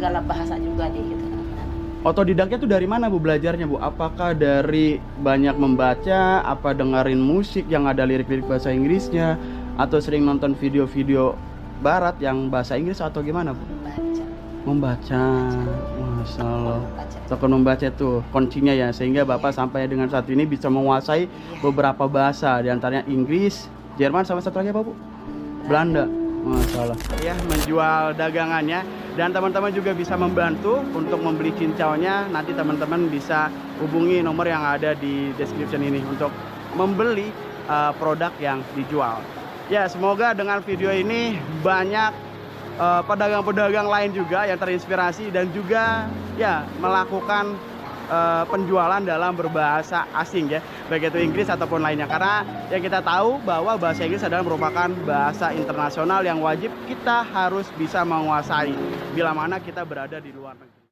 segala bahasa juga di gitu. Otodidaknya tuh dari mana Bu belajarnya Bu? Apakah dari banyak membaca, apa dengerin musik yang ada lirik-lirik bahasa Inggrisnya, atau sering nonton video-video barat yang bahasa Inggris atau gimana Bu? Baca. Membaca, Masya Allah. Baca. Tekun membaca tuh kuncinya ya, sehingga Bapak sampai dengan saat ini bisa menguasai beberapa bahasa, diantaranya Inggris, Jerman, sama satu lagi apa Bu? Belanda. Masya Allah. Ya, menjual dagangannya, dan teman-teman juga bisa membantu untuk membeli cincaunya. Nanti teman-teman bisa hubungi nomor yang ada di description ini untuk membeli produk yang dijual. Ya, semoga dengan video ini banyak pedagang-pedagang lain juga yang terinspirasi dan juga ya melakukan penjualan dalam berbahasa asing ya, baik itu Inggris ataupun lainnya, karena yang kita tahu bahwa bahasa Inggris adalah merupakan bahasa internasional yang wajib kita harus bisa menguasai bila mana kita berada di luar negeri.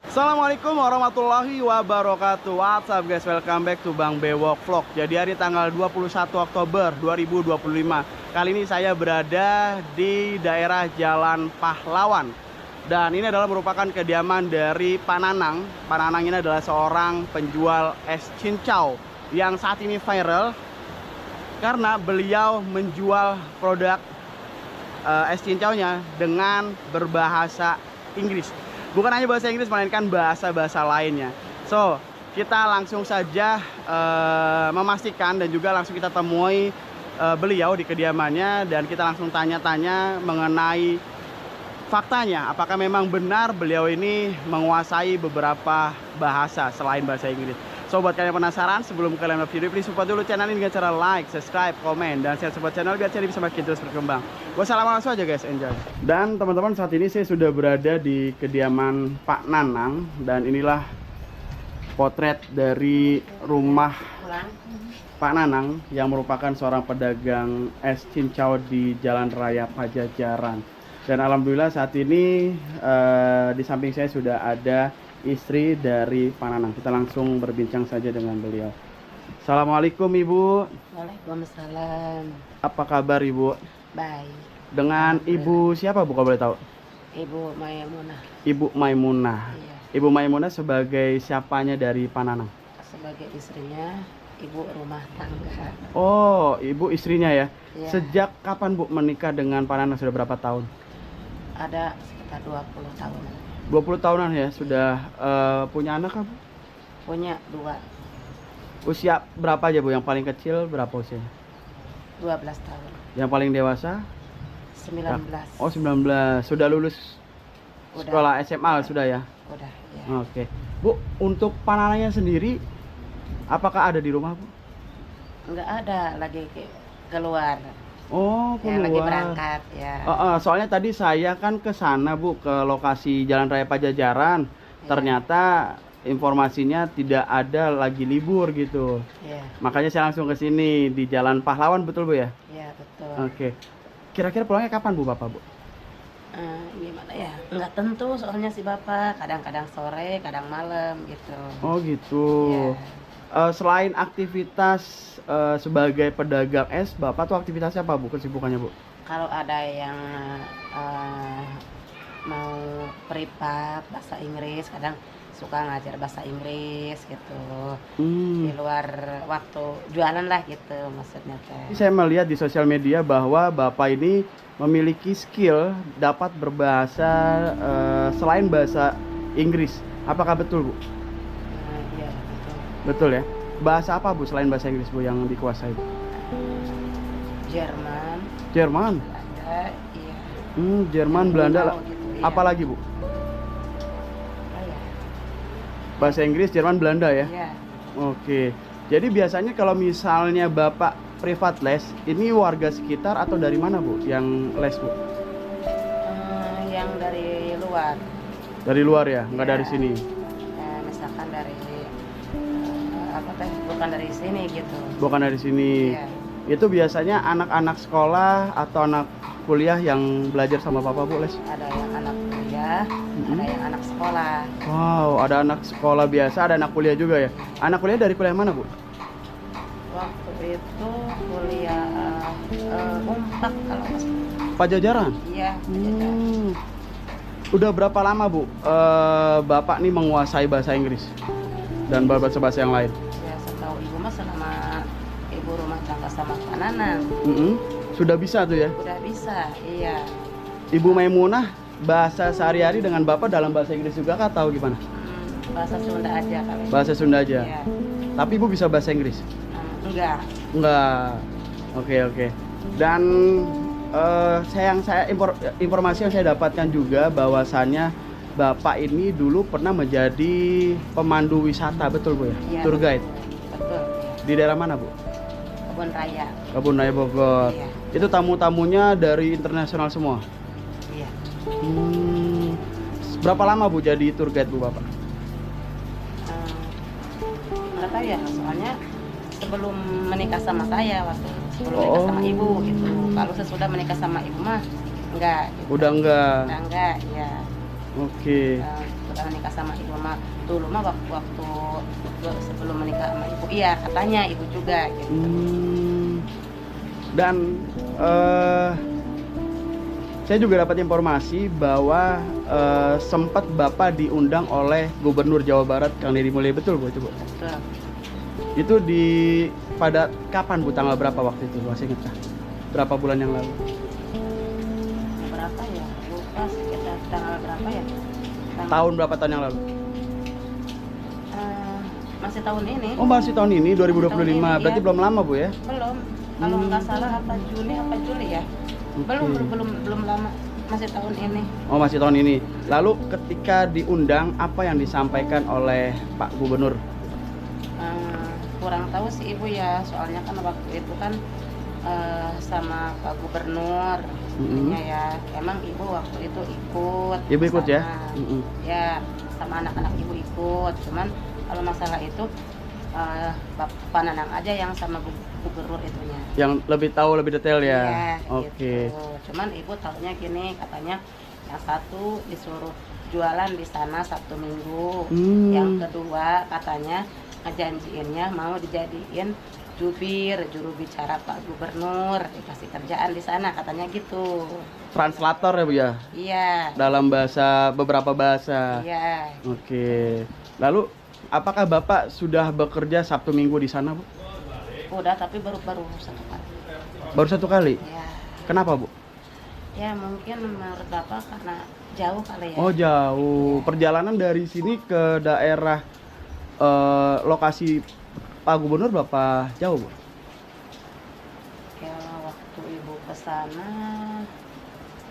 Assalamualaikum warahmatullahi wabarakatuh. What's up guys, welcome back to Bang Bewok Vlog. Jadi hari tanggal 21 Oktober 2025, kali ini saya berada di daerah Jalan Pahlawan. Dan ini adalah merupakan kediaman dari Pak Nanang. Pak Nanang ini adalah seorang penjual es cincau yang saat ini viral karena beliau menjual produk es cincaunya dengan berbahasa Inggris. Bukan hanya bahasa Inggris, melainkan bahasa-bahasa lainnya. So, kita langsung saja memastikan dan juga langsung kita temui beliau di kediamannya, dan kita langsung tanya-tanya mengenai faktanya. Apakah memang benar beliau ini menguasai beberapa bahasa selain bahasa Inggris? So, buat kalian yang penasaran, sebelum kalian nonton video, please support dulu channel ini dengan cara like, subscribe, komen, dan share support channel biar channel bisa makin terus berkembang. Wassalamualaikum, langsung aja guys, enjoy. Dan teman-teman, saat ini saya sudah berada di kediaman Pak Nanang, dan inilah potret dari rumah Pak Nanang yang merupakan seorang pedagang es cincau di Jalan Raya Pajajaran. Dan alhamdulillah saat ini di samping saya sudah ada istri dari Pak Nanang. Kita langsung berbincang saja dengan beliau. Assalamualaikum Ibu. Waalaikumsalam. Apa kabar Ibu? Baik. Dengan Ibu siapa Bu kalau boleh tahu? Ibu Maimunah. Ibu Maimunah. Iya. Ibu Maimunah sebagai siapanya dari Pak Nanang? Sebagai istrinya, ibu rumah tangga. Oh, Ibu istrinya ya. Iya. Sejak kapan Bu menikah dengan Pak Nanang? Sudah berapa tahun? Ada sekitar 20 tahun. 20 tahunan ya. Sudah punya anak kan Bu? Punya 2. Usia berapa aja Bu? Yang paling kecil berapa usianya? 12 tahun. Yang paling dewasa? 19. Oh, 19. Sudah lulus Udah. sekolah SMA sudah ya? Udah ya. Oke. Bu, untuk Pak Nanangnya sendiri apakah ada di rumah Bu? Enggak ada, lagi keluar. Oh, Ya, keluar. lagi berangkat ya. Soalnya tadi saya kan ke sana Bu, ke lokasi Jalan Raya Pajajaran. Ya. Ternyata informasinya tidak ada, lagi libur gitu. Ya, Makanya saya langsung ke sini di Jalan Pahlawan, betul Bu ya? ya betul. Oke. Kira-kira pulangnya kapan Bu Bapak Bu? Gimana ya? Enggak tentu, soalnya si bapak kadang-kadang sore, kadang malam gitu. Oh gitu. Ya. Selain aktivitas sebagai pedagang es, Bapak tuh aktivitasnya apa Bu? Kesibukannya Bu? Kalau ada yang mau privat bahasa Inggris, kadang suka ngajar bahasa Inggris gitu. Di luar waktu jualan lah gitu maksudnya teh. Saya melihat di sosial media bahwa Bapak ini memiliki skill dapat berbahasa selain bahasa Inggris. Apakah betul Bu? Iya betul. Betul ya. Bahasa apa Bu selain bahasa Inggris Bu yang dikuasai Bu? Jerman, Jerman. Belanda, iya. Jerman, Belanda. Gitu, iya. Apalagi Bu? Oh, ya. Bahasa Inggris, Jerman, Belanda ya. Iya. Oke. Jadi biasanya kalau misalnya Bapak privat les, ini warga sekitar atau dari mana Bu yang les Bu? Yang dari luar. Dari luar ya, nggak Ya. dari sini. Misalkan dari apa teh, bukan dari sini gitu. Bukan dari sini. Iya. Itu biasanya anak-anak sekolah atau anak kuliah yang belajar sama Bapak Bu les? Ada yang anak kuliah, ada yang anak sekolah. Wow, ada anak sekolah biasa, ada anak kuliah juga ya. Anak kuliah dari kuliah mana Bu? Waktu itu kuliah Pak kalau pas. Pajajaran. Iya, Pajajaran. Udah berapa lama Bu Bapak nih menguasai bahasa Inggris dan bahasa yang lain? Ya setahu ibu mah selama ibu rumah tangga sama Pak Nanang. Sudah bisa tuh ya? Udah bisa, iya. Ibu Maimunah bahasa sehari-hari dengan Bapak dalam bahasa Inggris juga kah atau gimana? Bahasa Sunda aja kali. Bahasa Sunda aja? Iya. Tapi Ibu bisa bahasa Inggris? Enggak. Enggak. Oke. Dan informasi yang saya dapatkan juga bahwasannya Bapak ini dulu pernah menjadi pemandu wisata, betul Bu ya? Iya, Tour guide. Betul. Di daerah mana Bu? Kebun Raya. Kebun Raya Bogor. Iya. Itu tamu-tamunya dari internasional semua? Iya. Berapa lama Bu jadi tour guide Bu Bapak? Nggak tahu ya, soalnya sebelum menikah sama saya, sebelum menikah sama ibu gitu. Kalau sesudah menikah sama ibu mah enggak gitu. Udah enggak? Udah enggak, ya. Oke. Sudah menikah sama ibu mah dulu mah waktu sebelum menikah sama ibu, iya katanya ibu juga gitu. Dan saya juga dapat informasi bahwa sempat Bapak diundang oleh Gubernur Jawa Barat Kang Deddy Mulyadi, betul Bu itu Bu? Betul. Itu pada kapan Bu, tanggal berapa waktu itu masih ingat kah? Berapa bulan yang lalu? Berapa ya? Lupa sekitar tanggal berapa ya? Tahun berapa tahun yang lalu? Masih tahun ini. Oh masih tahun ini 2025. Tahun ini, berarti iya. belum lama Bu ya? Belum. Kalau nggak salah apa Juni apa Juli ya? Belum lama. Masih tahun ini. Oh masih tahun ini. Lalu ketika diundang apa yang disampaikan oleh Pak Gubernur? Kurang tahu sih ibu ya, soalnya kan waktu itu kan sama Pak Gubernur, ya emang ibu waktu itu ikut. Ibu ikut ya? Ya sama anak-anak ibu ikut, cuman kalau masalah itu Pak Nanang aja yang sama gubernur itunya. Yang lebih tahu lebih detail ya? Iya, Oke. gitu. Cuman ibu tahunya gini, katanya yang satu disuruh jualan di sana Sabtu Minggu, yang kedua katanya ngejanjiinnya mau dijadiin juru bicara Pak Gubernur, dikasih kerjaan di sana katanya gitu. Translator ya Bu ya? Iya. Dalam beberapa bahasa. Iya. Oke. Lalu apakah Bapak sudah bekerja Sabtu Minggu di sana Bu? Udah, tapi baru satu kali. Baru satu kali? Iya. Kenapa Bu? Ya mungkin menurut Bapak karena jauh kali ya. Oh jauh. Perjalanan dari sini ke daerah lokasi Pak Gubernur berapa jauh Bu? Ya waktu ibu ke sana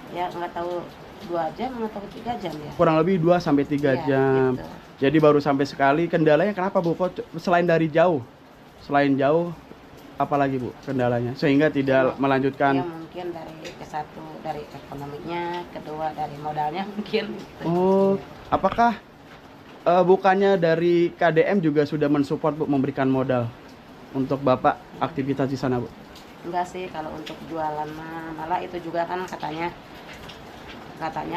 ya nggak tahu 2 jam atau 3 jam ya. Kurang lebih 2 sampai 3 jam. Gitu. Jadi baru sampai sekali. Kendalanya kenapa Bu? Selain dari jauh? Selain jauh apalagi Bu kendalanya sehingga tidak melanjutkan? Ya mungkin dari ekonominya, kedua dari modalnya mungkin gitu. Oh, apakah bukannya dari KDM juga sudah mensupport Bu, memberikan modal untuk Bapak aktivitas di sana Bu? Enggak sih, kalau untuk jualan malah itu juga kan katanya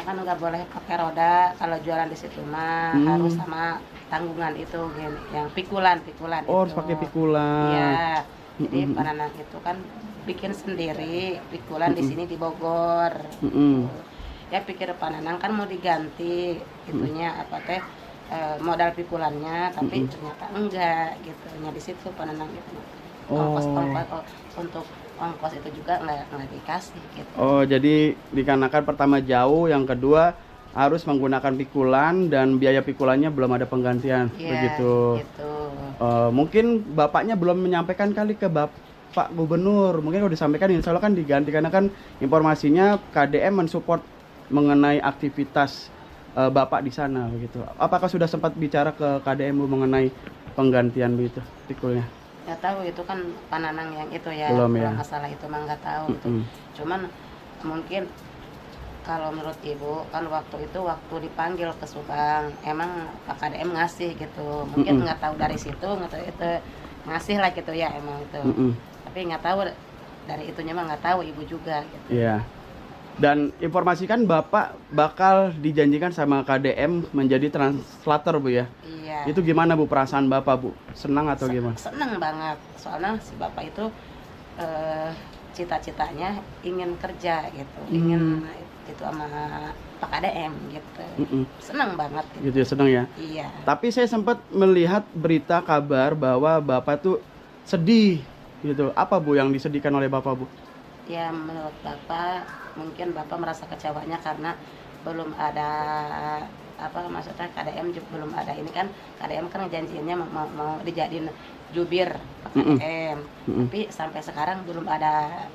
kan nggak boleh pakai roda kalau jualan di situ mah, harus sama tanggungan itu gini, yang pikulan Oh, itu. harus pakai pikulan. Iya. Jadi Pak Nanang itu kan bikin sendiri pikulan di sini di Bogor. Ya pikir Pak Nanang kan mau diganti itunya apa teh modal pikulannya, tapi ternyata enggak gitu. Nya di situ Pak Nanang itu. Untuk ongkos itu juga nggak dikasih gitu. Oh, jadi dikarenakan pertama jauh, yang kedua harus menggunakan pikulan dan biaya pikulannya belum ada penggantian, begitu. Gitu. Mungkin Bapaknya belum menyampaikan kali ke Pak Gubernur. Mungkin kalau disampaikan insya Allah kan diganti, karena kan informasinya KDM mensupport mengenai aktivitas Bapak di sana begitu. Apakah sudah sempat bicara ke KDM mengenai penggantian begitu pikulnya? Nggak tahu, itu kan Pak Nanang yang itu ya. Belum ya. Masalah itu mah nggak tahu gitu. Cuman mungkin kalau menurut ibu kan waktu dipanggil ke Subang emang Pak KDM ngasih gitu. Mungkin nggak tahu dari situ, nggak tahu itu ngasih lah gitu ya emang itu. Tapi nggak tahu dari itunya mah nggak tahu ibu juga gitu. Iya. Dan informasikan Bapak bakal dijanjikan sama KDM menjadi translator Bu ya? Iya. Itu gimana Bu perasaan Bapak Bu? Senang atau gimana? Senang banget, soalnya si Bapak itu cita-citanya ingin kerja gitu, ingin itu sama Pak KDM gitu. Senang banget Gitu ya, senang ya. Iya. Tapi saya sempat melihat berita kabar bahwa Bapak tuh sedih gitu. Apa Bu yang disedihkan oleh Bapak, Bu? Ya menurut Bapak, mungkin Bapak merasa kecewanya karena belum ada maksudnya KDM juga belum ada ini kan. KDM kan janjinya mau dijadiin jubir Pak KDM, tapi sampai sekarang belum ada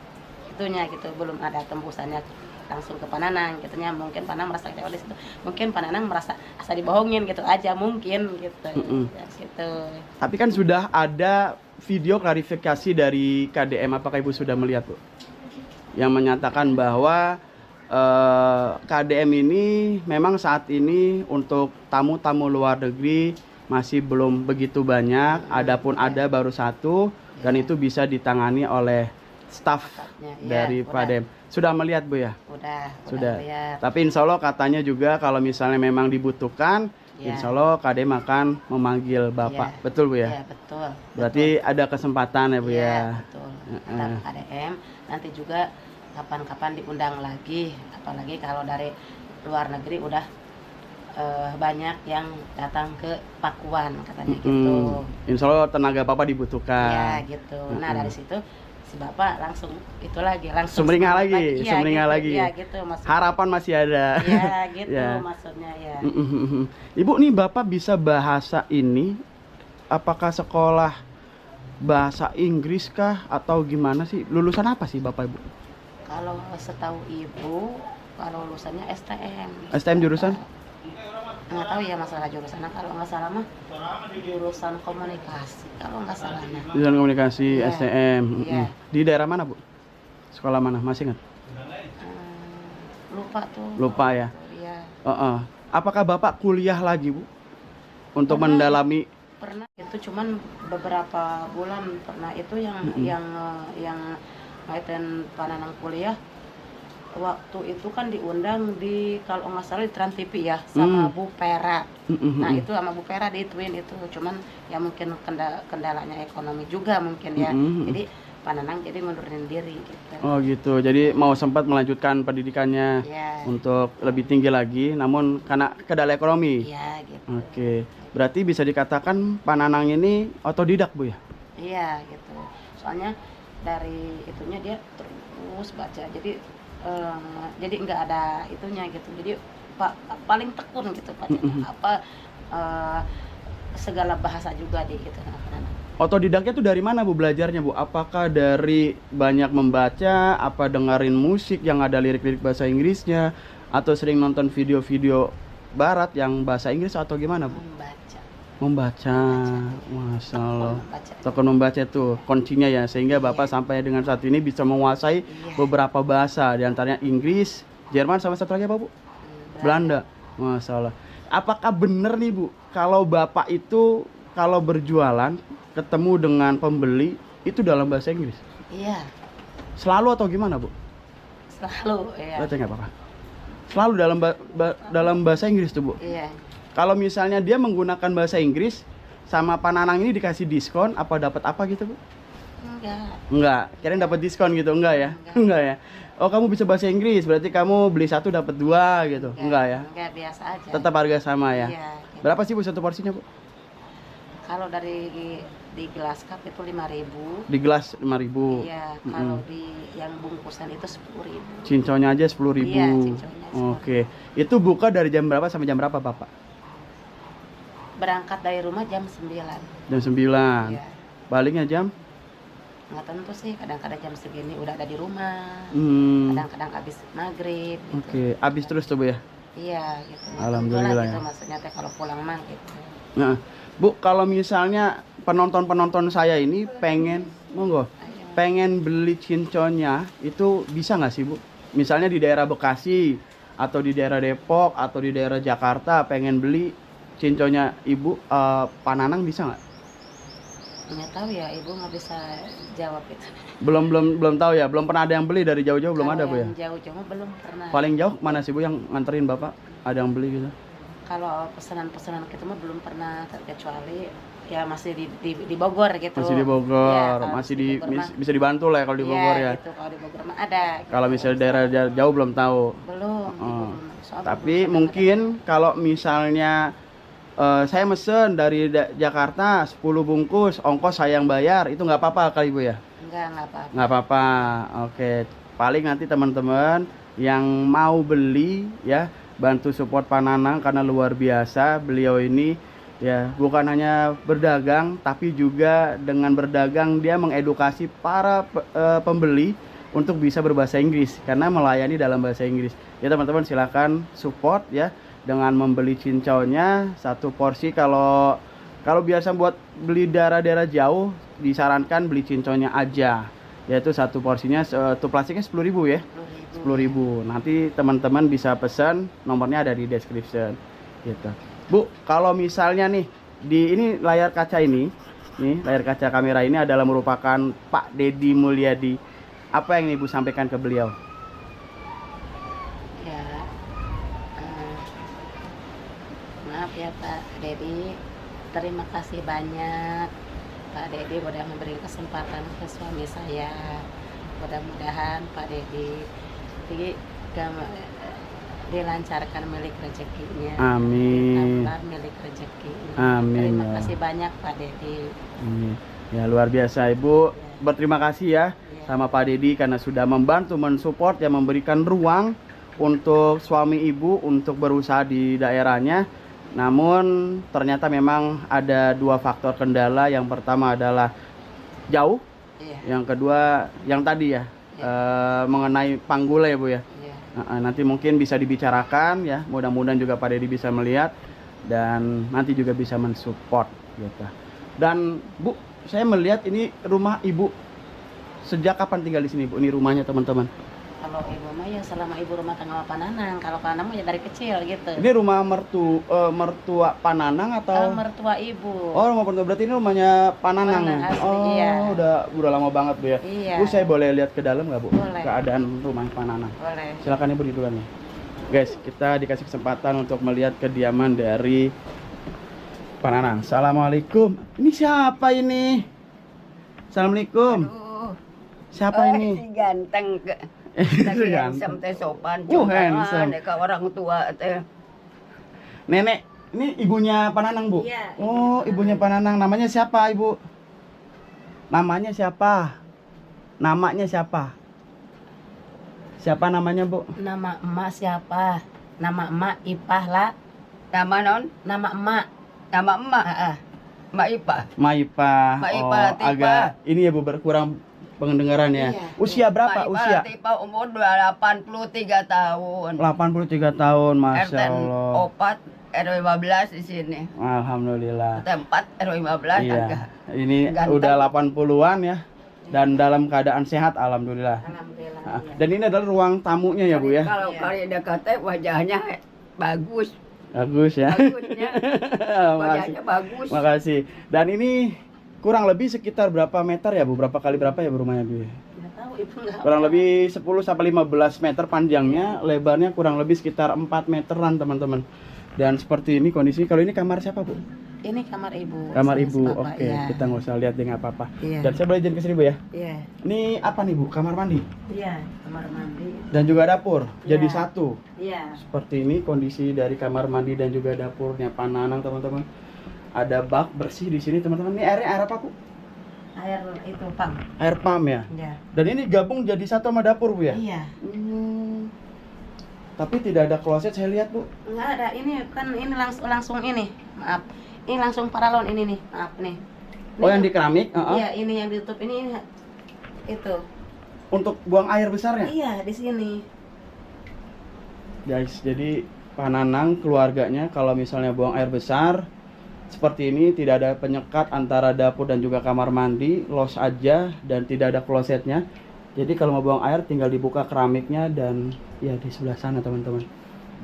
itunya gitu, belum ada tembusannya langsung ke Pananang gitunya. Mungkin Pananang merasa kecewa di situ, mungkin Pananang merasa asa dibohongin gitu aja mungkin gitu. Ya, gitu. Tapi kan sudah ada video klarifikasi dari KDM, apakah Ibu sudah melihat, Bu? Yang menyatakan bahwa KDM ini memang saat ini untuk tamu-tamu luar negeri masih belum begitu banyak, adapun ada baru satu dan itu bisa ditangani oleh staf dari KDM. Sudah melihat, Bu ya? Sudah lihat. Tapi insya Allah katanya juga kalau misalnya memang dibutuhkan, insya Allah KDM akan memanggil Bapak. Betul, Bu ya? Iya, betul. Berarti ada kesempatan ya, Bu ya? Betul. Kata KDM nanti juga kapan-kapan diundang lagi, apalagi kalau dari luar negeri udah banyak yang datang ke Pakuan katanya gitu. Insya Allah tenaga Bapak dibutuhkan. Ya gitu. Nah dari situ si Bapak langsung itu lagi langsung sumringah lagi, ya, sumringah gitu, lagi. Ya gitu maksudnya. Harapan masih ada. Ya gitu Ya. maksudnya ya. Ibu nih Bapak bisa bahasa ini, apakah sekolah bahasa Inggris kah atau gimana sih? Lulusan apa sih Bapak Ibu? Kalau setahu Ibu, kalau lulusannya STM. STM jurusan? Nggak tahu ya masalah jurusan. Kalau nggak salah mah jurusan komunikasi. Kalau nggak salah. Jurusan komunikasi Ya. STM. Ya. Di daerah mana, Bu? Sekolah mana? Masih ingat? Lupa tuh. Lupa ya. Iya. Apakah Bapak kuliah lagi, Bu? Untuk Pernah. mendalami? Pernah itu cuman beberapa bulan pernah itu yang ngaitin Pananang kuliah. Waktu itu kan diundang di kalau nggak salah di Trans TV ya sama Bu Pera. Nah itu sama Bu Pera diituin itu, cuman ya mungkin kendalanya ekonomi juga mungkin ya. Jadi Pananang jadi mundurin diri gitu. Oh gitu, jadi mau sempat melanjutkan pendidikannya untuk lebih tinggi lagi, namun karena kendala ekonomi. Iya gitu. Oke, berarti bisa dikatakan Pananang ini otodidak, Bu ya? Iya gitu. Soalnya dari itunya dia terus baca, jadi nggak ada itunya gitu. Jadi paling tekun gitu bacanya. Segala bahasa juga di gitu. Otodidaknya tuh dari mana, Bu, belajarnya, Bu? Apakah dari banyak membaca, apa dengerin musik yang ada lirik-lirik bahasa Inggrisnya, atau sering nonton video-video barat yang bahasa Inggris atau gimana, Bu? Membaca. Masya Allah. Tekun membaca tuh kuncinya ya, sehingga Bapak sampai dengan saat ini bisa menguasai beberapa bahasa, diantaranya Inggris, Jerman, sama satu lagi apa, Bu? Belanda. Masya Allah. Apakah benar nih, Bu, kalau Bapak itu kalau berjualan ketemu dengan pembeli itu dalam bahasa Inggris? Iya. Selalu atau gimana, Bu? Selalu, ya. Berarti nggak apa-apa. Selalu dalam bahasa Inggris tuh, Bu? Iya. Kalau misalnya dia menggunakan bahasa Inggris, sama Pananang ini dikasih diskon, apa dapat apa gitu, Bu? Enggak. Kirain dapat diskon gitu, enggak ya? Enggak ya? Oh, kamu bisa bahasa Inggris, berarti kamu beli satu dapat dua gitu? Enggak ya? Enggak, biasa aja. Tetap harga sama ya? Iya. Gitu. Berapa sih, Bu, satu porsinya, Bu? Kalau di gelas cup itu 5.000. Di gelas 5.000. Iya, kalau di yang bungkusan itu 10.000. Cinconya aja 10.000. Iya, cinconya 10.000. Oke. Itu buka dari jam berapa sampai jam berapa, Bapak? Berangkat dari rumah jam 9. Jam 9. Iya. Baliknya jam? Nggak tentu sih, kadang-kadang jam segini udah ada di rumah. Kadang-kadang habis maghrib gitu. Oke, habis terus tuh, Bu ya? Iya, gitu. Alhamdulillah gitu, ya. maksudnya teh kalau pulang mah gitu. Nah, Bu, kalau misalnya penonton-penonton saya ini pengen, monggo, pengen beli cinconnya, itu bisa nggak sih, Bu? Misalnya di daerah Bekasi, atau di daerah Depok, atau di daerah Jakarta, pengen beli cinconnya Ibu, Pananang bisa nggak? Nggak tahu ya, Ibu nggak bisa jawab itu. Belum tahu ya, belum pernah ada yang beli dari jauh-jauh, belum ada, Bu ya? Jauh-jauh mah belum pernah. Paling jauh mana sih, Bu, yang nganterin Bapak? Ada yang beli gitu? Kalau pesanan-pesanan gitu mah belum pernah, kecuali ya masih di Bogor gitu. Masih di Bogor, Ya, kalau masih di Bogor mah, bisa dibantu lah ya kalau di Bogor ya. gitu, kalau di Bogor mah ada. Gitu. Kalau misalnya daerah jauh belum tahu. Belum. Di Oh. Bogor mah. Soalnya Tapi belum mungkin kalau misalnya saya mesen dari Jakarta 10 bungkus, ongkos saya yang bayar, itu nggak apa-apa kali Ibu ya? Enggak apa-apa. Nggak apa-apa. Oke, paling nanti teman-teman yang mau beli ya, bantu support Pak Nanang karena luar biasa beliau ini ya, bukan hanya berdagang tapi juga dengan berdagang dia mengedukasi para pembeli untuk bisa berbahasa Inggris karena melayani dalam bahasa Inggris. Ya teman-teman silakan support ya dengan membeli cincaunya satu porsi. Kalau biasa buat beli daerah-daerah jauh disarankan beli cincaunya aja, yaitu satu porsinya satu plastiknya 10.000 ya. 10.000. Nanti teman-teman bisa pesan, nomornya ada di description gitu. Bu, kalau misalnya nih di ini layar kaca ini, nih layar kaca kamera ini adalah merupakan Pak Dedi Mulyadi. Apa yang Ibu sampaikan ke beliau? Ya, maaf ya Pak Dedi, terima kasih banyak Pak Dedi udah memberi kesempatan ke suami saya. Mudah-mudahan Pak Dedi dilancarkan milik rezekinya. Amin. Ditambah milik rezekinya. Amin. Terima kasih banyak Pak Dedi. Ya luar biasa Ibu. Berterima kasih ya sama Pak Dedi karena sudah membantu mensupport ya, memberikan ruang untuk suami Ibu untuk berusaha di daerahnya. Namun ternyata memang ada dua faktor kendala. Yang pertama adalah jauh. Yang kedua yang tadi ya, mengenai panggulnya ya Bu ya. Nanti mungkin bisa dibicarakan ya, mudah-mudahan juga Pak Dedi bisa melihat dan nanti juga bisa mensupport gitu. Dan Bu, saya melihat ini rumah Ibu sejak kapan tinggal di sini Bu? Ini rumahnya teman-teman. Kalau Ibu mah ya selama Ibu rumah tangga sama Pak Nanang. Kalau Pak Nanang mah ya dari kecil gitu. Ini rumah mertua Pak Nanang atau? Mertua Ibu. Oh, rumah mertua, berarti ini rumahnya Pak Nanang. Asli, Oh, iya. udah lama banget Bu ya. Iya. Bu, saya boleh lihat ke dalam nggak Bu? Boleh. Keadaan rumah Pak Nanang. Boleh. Silakan Ibu di duluan nih. Guys, kita dikasih kesempatan untuk melihat kediaman dari Pak Nanang. Assalamualaikum. Ini siapa ini? Assalamualaikum. Aduh, Siapa ini? si ganteng ke Si handsome teh sopan handsome. ke orang tua teh. Nenek, ini ibunya Pak Nanang Bu? Iya, Oh, ibunya Pak Nanang. Namanya siapa Ibu? Namanya siapa? Namanya siapa? Siapa namanya Bu? Nama emak siapa? Nama emak Ipah lah. Nama non, Nama emak. nama emak, Mak Ipa. Maipa. Maipa, Oh, Tipa. agak ini ya Bu, berkurang pendengaran ya. Iya. Usia berapa? Mak Ipa Usia? Tipa umur 83 tahun. 83 tahun, Masya RT Allah. 4 RW 15 di sini. Alhamdulillah. RT 4 RW 15 Iya. agak. Ini Ganteng. udah 80-an ya. Dan dalam keadaan sehat alhamdulillah. Alhamdulillah. Ah, Iya. dan ini adalah ruang tamunya ya Bu ya. Kalau Iya. kali dekat teh wajahnya bagus. Bagus ya. Bagusnya. Makasih. Wajahnya bagus. Makasih. Dan ini kurang lebih sekitar berapa meter ya Bu? Berapa kali berapa ya Bu rumahnya Bu? Nggak tahu Ibu nggak. Kurang lebih 10 sampai 15 meter panjangnya, lebarnya kurang lebih sekitar 4 meteran teman-teman. Dan seperti ini kondisi. Kalau ini kamar siapa Bu? Ini kamar Ibu. Kamar Sama Ibu. Bapak, Oke, ya. kita nggak usah lihat dengan apa-apa. Iya. Dan saya boleh izin ke sini Bu ya. Iya. Ini apa nih Bu? Kamar mandi Iya, kamar mandi. dan juga dapur. Jadi Iya. satu. Iya. Seperti ini kondisi dari kamar mandi dan juga dapurnya Pak Nanang teman-teman. Ada bak bersih di sini teman-teman. Ini airnya air apa Bu? Air itu pam. Air pump ya. Iya. Dan ini gabung jadi satu sama dapur Bu ya. Iya. Tapi tidak ada kloset saya lihat Bu. Enggak ada. Ini kan ini langsung ini. Maaf. Ini langsung paralon ini nih. Maaf nih. Oh yang di keramik? Iya, ini yang ditutup ini itu. Untuk buang air besarnya? Iya, di sini. Guys, jadi Pak Nanang keluarganya kalau misalnya buang air besar seperti ini, tidak ada penyekat antara dapur dan juga kamar mandi, los aja dan tidak ada klosetnya. Jadi kalau mau buang air tinggal dibuka keramiknya dan ya di sebelah sana teman-teman.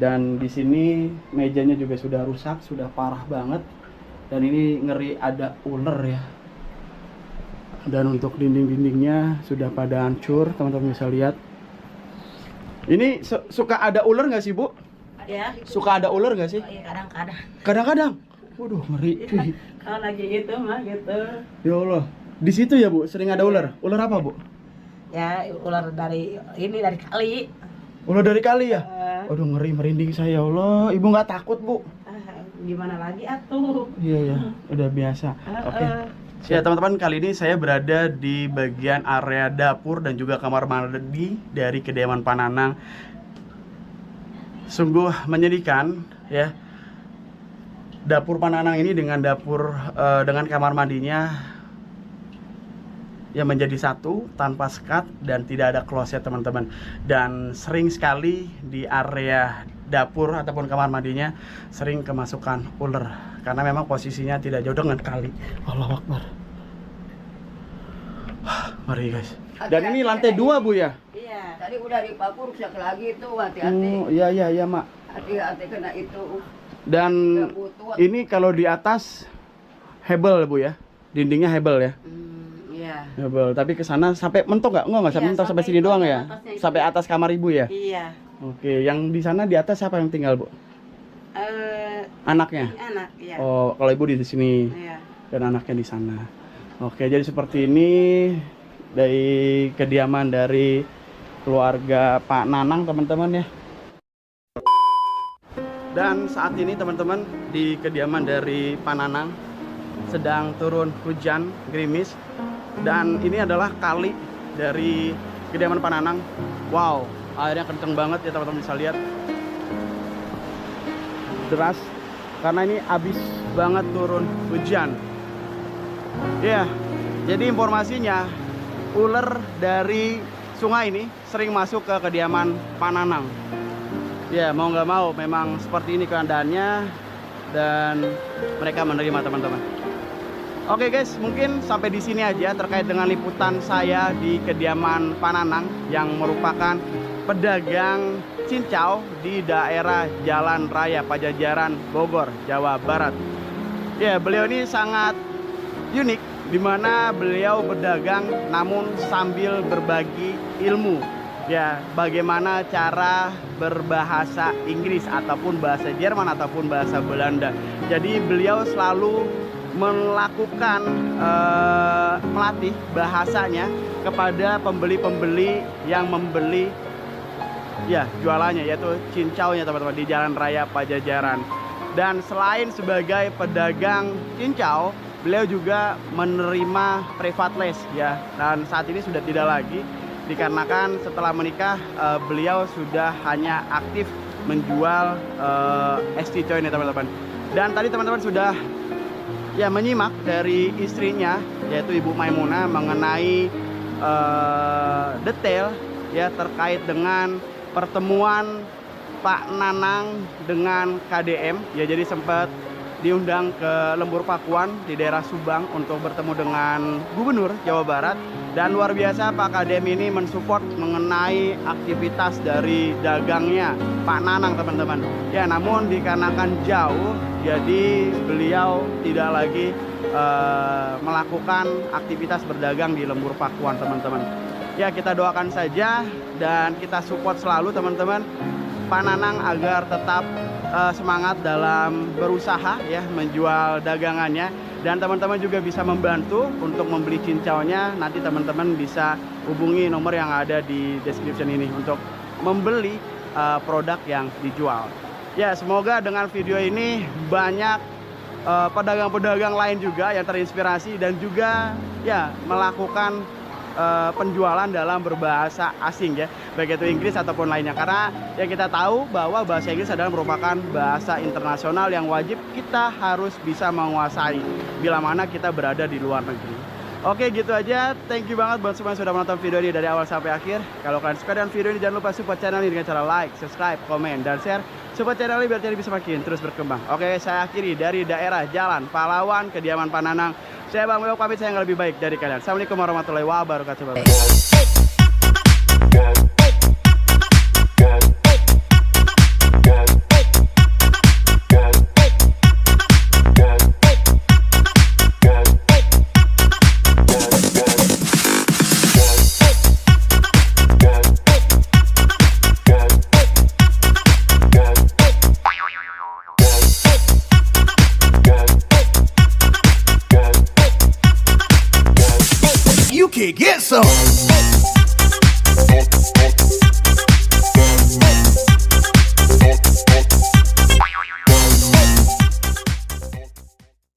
Dan di sini mejanya juga sudah rusak, sudah parah banget. Dan ini ngeri ada ular ya. Dan untuk dinding-dindingnya sudah pada hancur, teman-teman bisa lihat. Ini suka ada ular nggak sih Bu? Ya. Suka ada ular nggak sih? Iya, kadang-kadang. Kadang-kadang. Waduh, ngeri cuy. Kalau lagi gitu mah gitu. Ya Allah. Di situ ya, Bu, sering ada ular. Ular apa, Bu? Ya ular dari kali. Ular dari kali ya? Eh, Waduh, ngeri, merinding saya, ya Allah. Ibu nggak takut, Bu? gimana lagi atuh? Iya, ya. Udah biasa. Oke. Ya, teman-teman, kali ini saya berada di bagian area dapur dan juga kamar mandi dari kediaman Pak Nanang. Sungguh menyedihkan, ya. Dapur Pak Nanang ini dengan dengan kamar mandinya yang menjadi satu tanpa sekat dan tidak ada kloset, teman-teman. Dan sering sekali di area dapur ataupun kamar mandinya sering kemasukan ular karena memang posisinya tidak jauh dengan kali. Allahu Akbar. Mari guys. Dan ini lantai 2, Bu ya? Iya. Tadi udah dipaku rusak lagi itu, hati-hati. Oh, iya, Mak. Hati-hati kena itu. Dan ini kalau di atas hebel, Bu ya? Dindingnya hebel ya? Iya. Hebel. Tapi ke sana sampai mentok nggak? Nggak sampai Iya, mentok, sampai sampai sini doang itu ya? atasnya itu. Sampai atas kamar Ibu ya? Iya. Oke, yang di sana di atas siapa yang tinggal, Bu? Anaknya? Anak, iya. Oh, kalau Ibu di sini Iya. dan anaknya di sana. Oke, jadi seperti ini dari kediaman dari keluarga Pak Nanang, teman-teman ya. Dan saat ini teman-teman di kediaman dari Pak Nanang sedang turun hujan gerimis dan ini adalah kali dari kediaman Pak Nanang. Wow, airnya kenceng banget ya teman-teman, bisa lihat. Deras karena ini habis banget turun hujan. Ya, jadi informasinya ular dari sungai ini sering masuk ke kediaman Pak Nanang. Ya, mau nggak mau memang seperti ini keadaannya dan mereka menerima, teman-teman. Oke guys, mungkin sampai di sini aja terkait dengan liputan saya di kediaman Pak Nanang yang merupakan pedagang cincau di daerah Jalan Raya Pajajaran, Bogor, Jawa Barat. Ya, beliau ini sangat unik di mana beliau berdagang namun sambil berbagi ilmu. Ya, bagaimana cara berbahasa Inggris ataupun bahasa Jerman ataupun bahasa Belanda. Jadi beliau selalu melakukan melatih bahasanya kepada pembeli-pembeli yang membeli ya jualannya, yaitu cincaunya teman-teman, di Jalan Raya Pajajaran. Dan selain sebagai pedagang cincau, beliau juga menerima private les ya, dan saat ini sudah tidak lagi dikarenakan setelah menikah beliau sudah hanya aktif menjual ST Coin ya teman-teman. Dan tadi teman-teman sudah ya menyimak dari istrinya yaitu Ibu Maimunah mengenai detail ya terkait dengan pertemuan Pak Nanang dengan KDM ya. Jadi sempat diundang ke Lembur Pakuan di daerah Subang untuk bertemu dengan Gubernur Jawa Barat. Dan luar biasa Pak KDM ini mensupport mengenai aktivitas dari dagangnya Pak Nanang, teman-teman. Ya, namun dikarenakan jauh jadi beliau tidak lagi melakukan aktivitas berdagang di Lembur Pakuan, teman-teman. Ya, kita doakan saja dan kita support selalu teman-teman Pak Nanang agar tetap semangat dalam berusaha ya menjual dagangannya, dan teman-teman juga bisa membantu untuk membeli cincaunya. Nanti teman-teman bisa hubungi nomor yang ada di description ini untuk membeli produk yang dijual. Ya, semoga dengan video ini banyak pedagang-pedagang lain juga yang terinspirasi dan juga ya melakukan penjualan dalam berbahasa asing ya, baik itu Inggris ataupun lainnya, karena ya kita tahu bahwa bahasa Inggris adalah merupakan bahasa internasional yang wajib kita harus bisa menguasai bila mana kita berada di luar negeri. Oke, gitu aja. Thank you banget buat semua yang sudah menonton video ini dari awal sampai akhir. Kalau kalian suka dengan video ini, jangan lupa support channel ini dengan cara like, subscribe, komen, dan share. Support channel ini biar channel bisa makin terus berkembang. Oke, saya akhiri dari daerah Jalan Pahlawan, kediaman Pak Nanang. Saya Bang Bewok pamit, saya yang lebih baik dari kalian. Assalamualaikum warahmatullahi wabarakatuh.